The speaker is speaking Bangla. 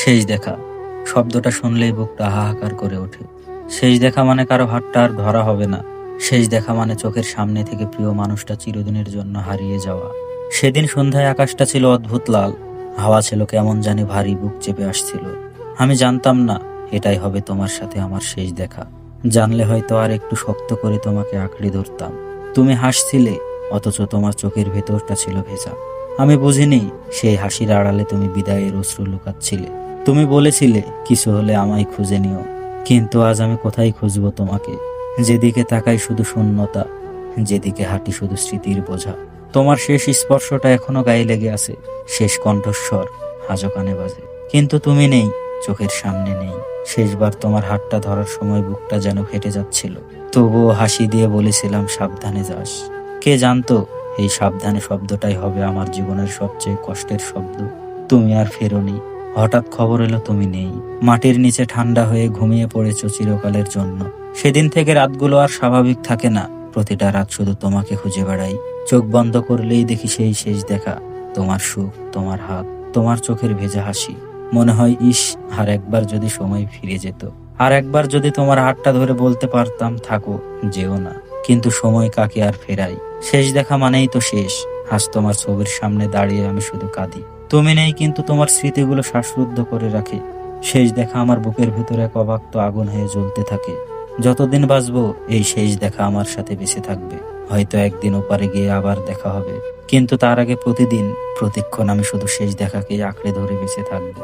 শেষ দেখা শব্দটা শুনলেই বুকটা হাহাকার করে ওঠে। শেষ দেখা মানে কারো হাতটা আর ধরা হবে না। শেষ দেখা মানে চোখের সামনে থেকে প্রিয় মানুষটা চিরদিনের জন্য হারিয়ে যাওয়া। সেদিন সন্ধ্যায় আকাশটা ছিল অদ্ভুত লাল, হাওয়া ছিল কেমন জানি ভারী, বুক চেপে আসছিল। আমি জানতাম না এটাই হবে তোমার সাথে আমার শেষ দেখা। জানলে হয়তো আর একটু শক্ত করে তোমাকে আঁকড়ে ধরতাম। তুমি হাসছিলে, অথচ তোমার চোখের ভেতরটা ছিল ভেজা। আমি বুঝিনি সেই হাসির আড়ালে তুমি বিদায়ের অশ্রু লুকাচ্ছিলে। তুমি বলেছিলে কিছু হলে আমায় খুঁজে নিও, কিন্তু আজ আমি কোথায় খুঁজবো তোমাকে? যেদিকে তাকাই শুধু শূন্যতা, যেদিকে হাঁটি শুধু স্মৃতির বোঝা। তোমার শেষ স্পর্শটা এখনো গায়ে লেগে আছে, শেষ কণ্ঠস্বর আজও কানে বাজে। কিন্তু তুমি নেই, চোখের সামনে নেই। শেষবার তোমার হাতটা ধরার সময় বুকটা যেন ফেটে যাচ্ছিল, তবুও হাসি দিয়ে বলেছিলাম সাবধানে যাস। কে জানতো এই সাবধানে শব্দটাই হবে আমার জীবনের সবচেয়ে কষ্টের শব্দ। তুমি আর ফেরোনি। হঠাৎ খবর এলো তুমি নেই। মাটির নিচে ঠান্ডা হয়ে ঘুমিয়ে পড়েছো চিরকালের জন্য। সেদিন থেকে রাতগুলো আর স্বাভাবিক থাকে না। প্রতিটা রাত শুধু তোমাকে খুঁজে বেড়াই। চোখ বন্ধ করলেই দেখি সেই শেষ দেখা, তোমার সুখ, তোমার হাত, তোমার চোখের ভেজা হাসি। মনে হয় ইস, আর একবার যদি সময় ফিরে যেত, আর একবার যদি তোমার হাতটা ধরে বলতে পারতাম থাকো, যেও না। কিন্তু সময় কাকে আর ফেরাই? শেষ দেখা মানেই তো শেষ। আজ তোমার ছবির সামনে দাঁড়িয়ে আমি শুধু কাঁদি। তুমি নেই, কিন্তু তোমার স্মৃতিগুলো শ্বাসরুদ্ধ করে রাখে। শেষ দেখা আমার বুকের ভিতরে এক অবাক্ত আগুন হয়ে জ্বলতে থাকে। যতদিন বাঁচবো এই শেষ দেখা আমার সাথে বেঁচে থাকবে। হয়তো একদিন ওপারে গিয়ে আবার দেখা হবে, কিন্তু তার আগে প্রতিদিন প্রতিক্ষণ আমি শুধু শেষ দেখাকে আঁকড়ে ধরে বেঁচে থাকবো।